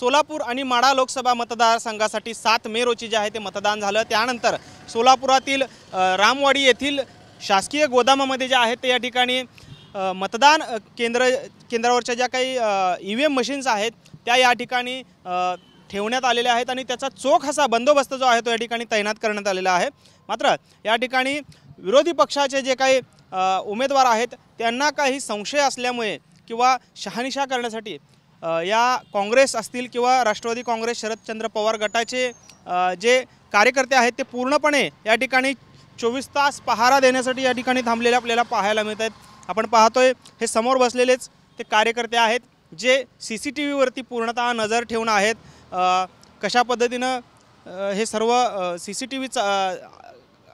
सोलापूर आणि माढा लोकसभा मतदारसंघासाठी 7 मे रोजी जे आहे ते मतदान झालं। त्यानंतर सोलापुरातील रामवाडी येथील शासकीय गोदामामध्ये जे आहे ते या ठिकाणी मतदान केंद्रावरच्या ज्या काही EVM मशीन्स आहेत त्या या ठिकाणी ठेवण्यात आलेल्या आहेत आणि त्याचा चोख असा बंदोबस्त जो आहे तो या ठिकाणी तैनात करण्यात आलेला आहे। मात्र या ठिकाणी विरोधी पक्षाचे जे काही उमेदवार आहेत त्यांना काही संशय असल्यामुळे किंवा शहानिशा करण्यासाठी या काँग्रेस असतील किंवा राष्ट्रवादी काँग्रेस शरदचंद्र पवार गटाचे जे कार्यकर्ते आहेत ते पूर्णपणे या ठिकाणी 24 तास पहारा देण्यासाठी या ठिकाणी थांबलेले आपल्याला पाहायला मिळत आहेत। आपण पाहतोय हे समोर बसलेलेच ते कार्यकर्ते आहेत जे CCTV वरती पूर्णतः नजर ठेवून आहेत। कशा पद्धतीनं हे सर्व CCTV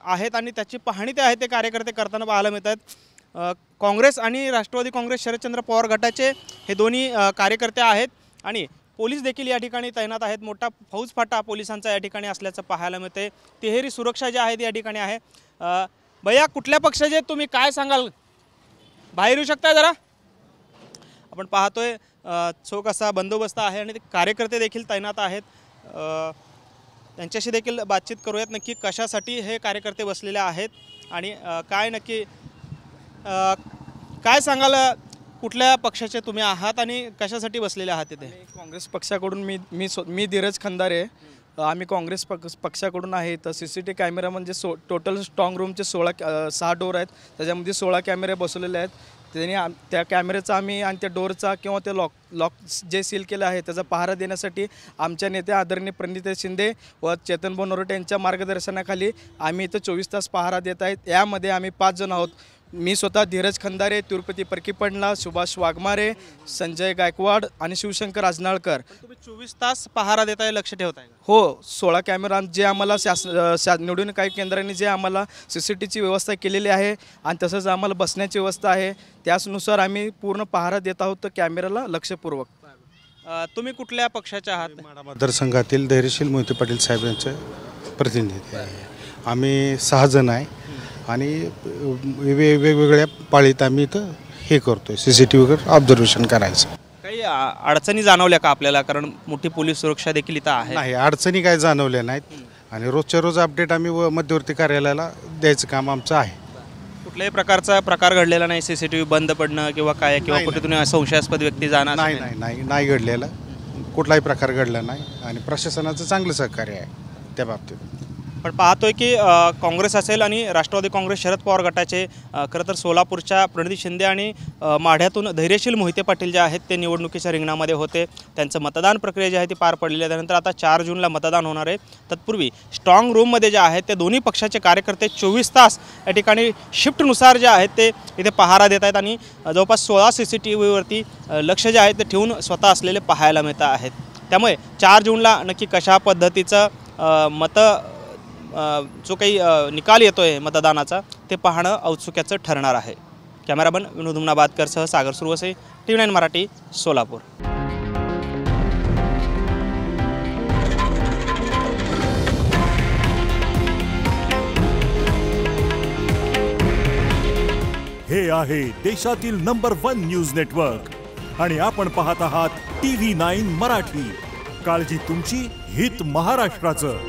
आहेत आणि त्याची पाहणी ते आहे ते कार्यकर्ते करताना पाहायला मिळत आहेत। काँग्रेस आणि राष्ट्रवादी काँग्रेस शरदचंद्र पवार गटाचे हे दोन्ही कार्यकर्ते आहेत आणि पोलीस देखील या ठिकाणी तैनात आहेत। मोठा फौजफाटा पोलिसांचा या ठिकाणी असल्याचं पाहायला मिळते। तिहेरी सुरक्षा जी आहे ती या ठिकाणी आहे। भैया कुठल्या पक्षाचे तुम्ही काय सांगाल? बाहेर येऊ शकता जरा? आपण पाहतोय चोख असा बंदोबस्त आहे आणि ते कार्यकर्ते देखील तैनात आहेत। त्यांच्याशी देखील बातचीत करूयात नक्की कशासाठी हे कार्यकर्ते बसलेले आहेत आणि काय नक्की काय सांगाल? कुठल्या पक्षाचे तुम्ही आहात आणि कशासाठी बसलेले आहात तिथे? काँग्रेस पक्षाकडून मी धीरज खंदारे आम्ही काँग्रेस पक्षाकडून आहे। तर CCTV कॅमेरा म्हणजे टोटल स्ट्रॉंग रूमचे 6 डोर आहेत, त्याच्यामध्ये 16 कॅमेरे बसवलेले आहेत। त्यांनी त्या कॅमेऱ्याचा आम्ही आणि त्या डोरचा किंवा ते लॉक जे सील केलं आहे त्याचा पहारा देण्यासाठी आमच्या नेते आदरणीय प्रणिती शिंदे व चेतन बोनोरटे यांच्या मार्गदर्शनाखाली आम्ही इथं 24 तास पहारा देत आहेत। यामध्ये आम्ही 5 जण आहोत। मी स्वतः धीरज खंदारे, तिरुपती परकीपंडला, सुभाष वाघमारे, संजय गायकवाड आणि शिवशंकर आजनाळकर। तुम्ही 24 तास पहारा देताय, लक्ष ठेवताय? हो, 16 कॅमेरा जे आम्हाला निवडून काही केंद्रांनी जे आम्हाला CCTVची व्यवस्था केलेली आहे आणि तसंच आम्हाला बसण्याची व्यवस्था आहे त्यानुसार आम्ही पूर्ण पहारा देत आहोत तर कॅमेराला लक्षपूर्वक। तुम्ही कुठल्या पक्षाचे आहात? माढा मतदारसंघातील धैर्यशील मोहिते पाटील साहेबांचे प्रतिनिधी आहे। आम्ही 6 जण आहे आणि वेगवेगळ्या पाळीत आम्ही इथं हे करतोय CCTVवर ऑब्झर्वेशन करायचं। काही अडचणी जाणवल्या का आपल्याला? कारण मोठी पोलीस सुरक्षा देखील इथं आहे। नाही, अडचणी काय जाणवल्या नाहीत आणि रोजच्या रोज अपडेट आम्ही मध्यवर्ती कार्यालयाला द्यायचं काम आमचं आहे। कुठल्याही प्रकारचा प्रकार घडलेला नाही? CCTV बंद पडणं किंवा काय किंवा कुठे संशयास्पद व्यक्ती जाणार? नाही घडलेला कुठलाही प्रकार घडला नाही आणि प्रशासनाचं चांगलं सहकार्य आहे त्या बाबतीत। पण पाहतोय की काँग्रेस असेल आणि राष्ट्रवादी काँग्रेस शरद पवार गटाचे खरं तर सोलापूरच्या प्रणिती शिंदे आणि माढ्यातून धैर्यशील मोहिते पाटील जे आहेत ते निवडणुकीच्या रिंगणामध्ये होते। त्यांचं मतदान प्रक्रिया जी आहे ती पार पडलेली आहे। त्यानंतर आता 4 जूनला मतदान होणार आहे। तत्पूर्वी स्ट्रॉंग रूममध्ये जे आहेत ते दोन्ही पक्षाचे कार्यकर्ते 24 तास या ठिकाणी शिफ्टनुसार जे आहेत ते इथे पहारा देत आहेत आणि जवळपास 16 CCTVवरती लक्ष जे आहे ते ठेवून स्वतः असलेले पाहायला मिळत आहेत। त्यामुळे 4 जूनला नक्की कशा पद्धतीचं जो काही निकाल येतोय मतदानाचा ते पाहणं औत्सुक्याचं ठरणार आहे। कॅमेरामन विनोद उमनाबादकरसह सागर सुरवसे, TV9 मराठी, सोलापूर। हे आहे देशातील नंबर 1 न्यूज नेटवर्क आणि आपण पाहत आहात TV9 मराठी। काळजी तुमची, हित महाराष्ट्राचं।